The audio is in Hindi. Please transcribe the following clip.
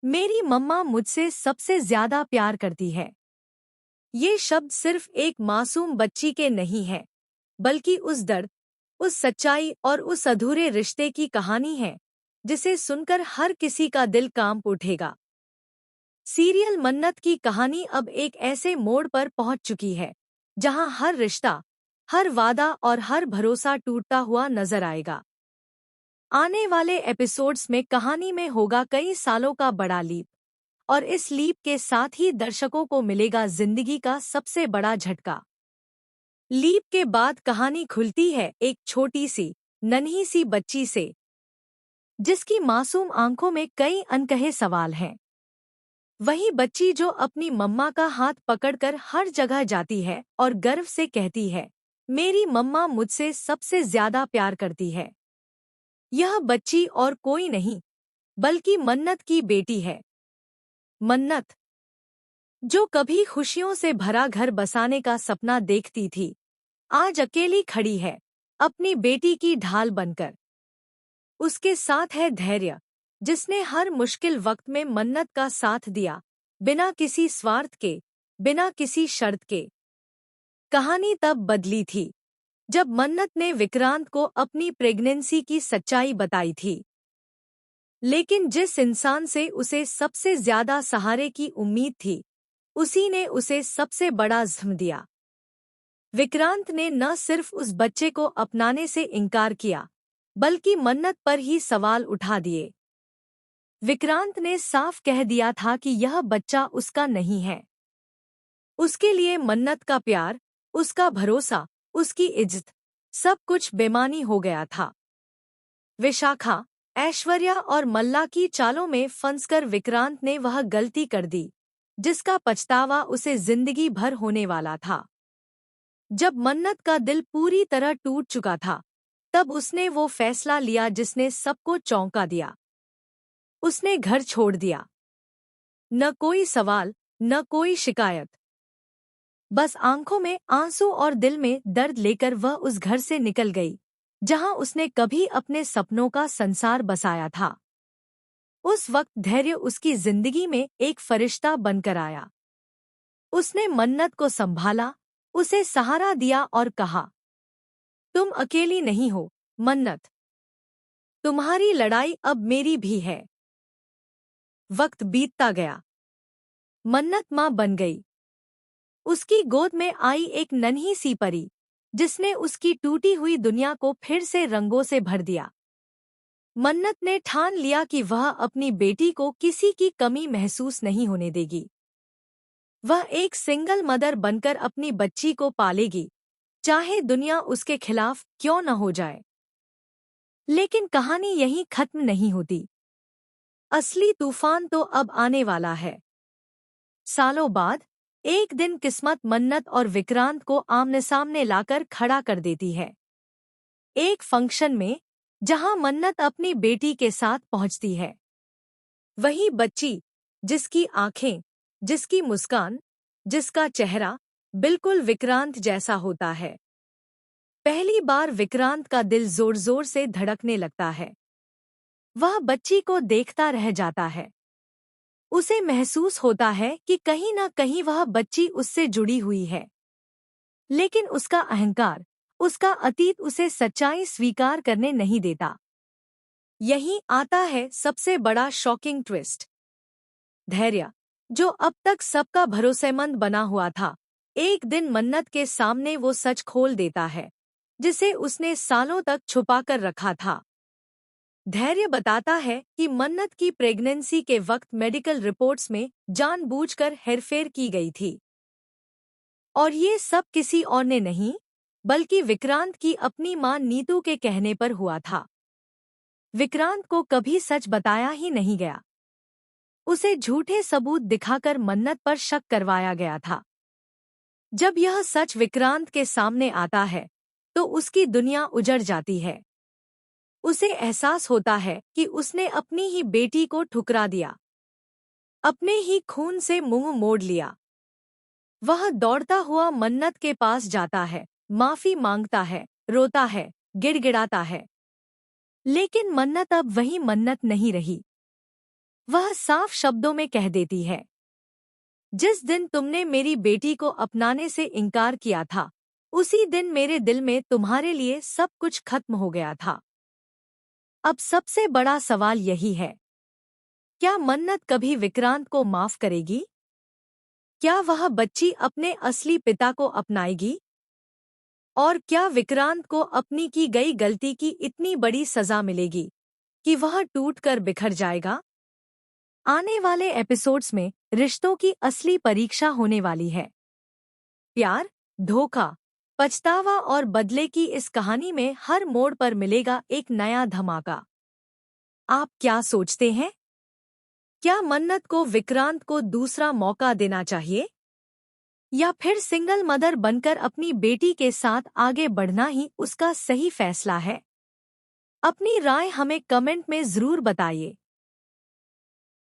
मेरी मम्मा मुझसे सबसे ज्यादा प्यार करती है। ये शब्द सिर्फ एक मासूम बच्ची के नहीं है, बल्कि उस दर्द, उस सच्चाई और उस अधूरे रिश्ते की कहानी है जिसे सुनकर हर किसी का दिल कांप उठेगा। सीरियल मन्नत की कहानी अब एक ऐसे मोड़ पर पहुंच चुकी है जहां हर रिश्ता, हर वादा और हर भरोसा टूटता हुआ नजर आएगा। आने वाले एपिसोड्स में कहानी में होगा कई सालों का बड़ा लीप, और इस लीप के साथ ही दर्शकों को मिलेगा जिंदगी का सबसे बड़ा झटका। लीप के बाद कहानी खुलती है एक छोटी सी, नन्ही सी बच्ची से, जिसकी मासूम आंखों में कई अनकहे सवाल हैं। वही बच्ची जो अपनी मम्मा का हाथ पकड़कर हर जगह जाती है और गर्व से कहती है, मेरी मम्मा मुझसे सबसे ज्यादा प्यार करती है। यह बच्ची और कोई नहीं, बल्कि मन्नत की बेटी है। मन्नत, जो कभी खुशियों से भरा घर बसाने का सपना देखती थी, आज अकेली खड़ी है, अपनी बेटी की ढाल बनकर। उसके साथ है धैर्य, जिसने हर मुश्किल वक्त में मन्नत का साथ दिया, बिना किसी स्वार्थ के, बिना किसी शर्त के। कहानी तब बदली थी जब मन्नत ने विक्रांत को अपनी प्रेगनेंसी की सच्चाई बताई थी। लेकिन जिस इंसान से उसे सबसे ज्यादा सहारे की उम्मीद थी, उसी ने उसे सबसे बड़ा ज़ख्म दिया। विक्रांत ने न सिर्फ उस बच्चे को अपनाने से इनकार किया, बल्कि मन्नत पर ही सवाल उठा दिए। विक्रांत ने साफ कह दिया था कि यह बच्चा उसका नहीं है। उसके लिए मन्नत का प्यार, उसका भरोसा, उसकी इज्जत, सब कुछ बेमानी हो गया था। विशाखा, ऐश्वर्या और मल्ला की चालों में फंसकर विक्रांत ने वह गलती कर दी, जिसका पछतावा उसे जिंदगी भर होने वाला था। जब मन्नत का दिल पूरी तरह टूट चुका था, तब उसने वो फैसला लिया जिसने सबको चौंका दिया। उसने घर छोड़ दिया। न कोई सवाल, न कोई शिकायत। बस आंखों में आंसू और दिल में दर्द लेकर वह उस घर से निकल गई, जहां उसने कभी अपने सपनों का संसार बसाया था। उस वक्त धैर्य उसकी जिंदगी में एक फरिश्ता बनकर आया। उसने मन्नत को संभाला, उसे सहारा दिया और कहा, तुम अकेली नहीं हो, मन्नत। तुम्हारी लड़ाई अब मेरी भी है। वक्त बीतता गया। मन्नत मां बन गई। उसकी गोद में आई एक नन्ही सी परी, जिसने उसकी टूटी हुई दुनिया को फिर से रंगों से भर दिया। मन्नत ने ठान लिया कि वह अपनी बेटी को किसी की कमी महसूस नहीं होने देगी। वह एक सिंगल मदर बनकर अपनी बच्ची को पालेगी, चाहे दुनिया उसके खिलाफ क्यों न हो जाए। लेकिन कहानी यहीं खत्म नहीं होती। असली तूफान तो अब आने वाला है। सालों बाद एक दिन किस्मत मन्नत और विक्रांत को आमने सामने लाकर खड़ा कर देती है। एक फंक्शन में, जहां मन्नत अपनी बेटी के साथ पहुंचती है। वही बच्ची, जिसकी आंखें, जिसकी मुस्कान, जिसका चेहरा बिल्कुल विक्रांत जैसा होता है। पहली बार विक्रांत का दिल जोर जोर से धड़कने लगता है। वह बच्ची को देखता रह जाता है। उसे महसूस होता है कि कहीं न कहीं वह बच्ची उससे जुड़ी हुई है। लेकिन उसका अहंकार, उसका अतीत उसे सच्चाई स्वीकार करने नहीं देता। यहीं आता है सबसे बड़ा शॉकिंग ट्विस्ट। धैर्य, जो अब तक सबका भरोसेमंद बना हुआ था, एक दिन मन्नत के सामने वो सच खोल देता है, जिसे उसने सालों तक छुपाकर रखा था। धैर्य बताता है कि मन्नत की प्रेगनेंसी के वक्त मेडिकल रिपोर्ट्स में जानबूझकर हेरफेर की गई थी। और ये सब किसी और ने नहीं, बल्कि विक्रांत की अपनी मां नीतू के कहने पर हुआ था। विक्रांत को कभी सच बताया ही नहीं गया। उसे झूठे सबूत दिखाकर मन्नत पर शक करवाया गया था। जब यह सच विक्रांत के सामने आता है, तो उसकी दुनिया उजड़ जाती है। उसे एहसास होता है कि उसने अपनी ही बेटी को ठुकरा दिया, अपने ही खून से मुंह मोड़ लिया। वह दौड़ता हुआ मन्नत के पास जाता है, माफी मांगता है, रोता है, गिड़गिड़ाता है। लेकिन मन्नत अब वही मन्नत नहीं रही। वह साफ शब्दों में कह देती है, जिस दिन तुमने मेरी बेटी को अपनाने से इनकार किया था, उसी दिन मेरे दिल में तुम्हारे लिए सब कुछ खत्म हो गया था। अब सबसे बड़ा सवाल यही है, क्या मन्नत कभी विक्रांत को माफ करेगी? क्या वह बच्ची अपने असली पिता को अपनाएगी? और क्या विक्रांत को अपनी की गई गलती की इतनी बड़ी सजा मिलेगी कि वह टूटकर बिखर जाएगा? आने वाले एपिसोड्स में रिश्तों की असली परीक्षा होने वाली है। प्यार, धोखा, पछतावा और बदले की इस कहानी में हर मोड़ पर मिलेगा एक नया धमाका। आप क्या सोचते हैं? क्या मन्नत को विक्रांत को दूसरा मौका देना चाहिए, या फिर सिंगल मदर बनकर अपनी बेटी के साथ आगे बढ़ना ही उसका सही फैसला है? अपनी राय हमें कमेंट में जरूर बताइए।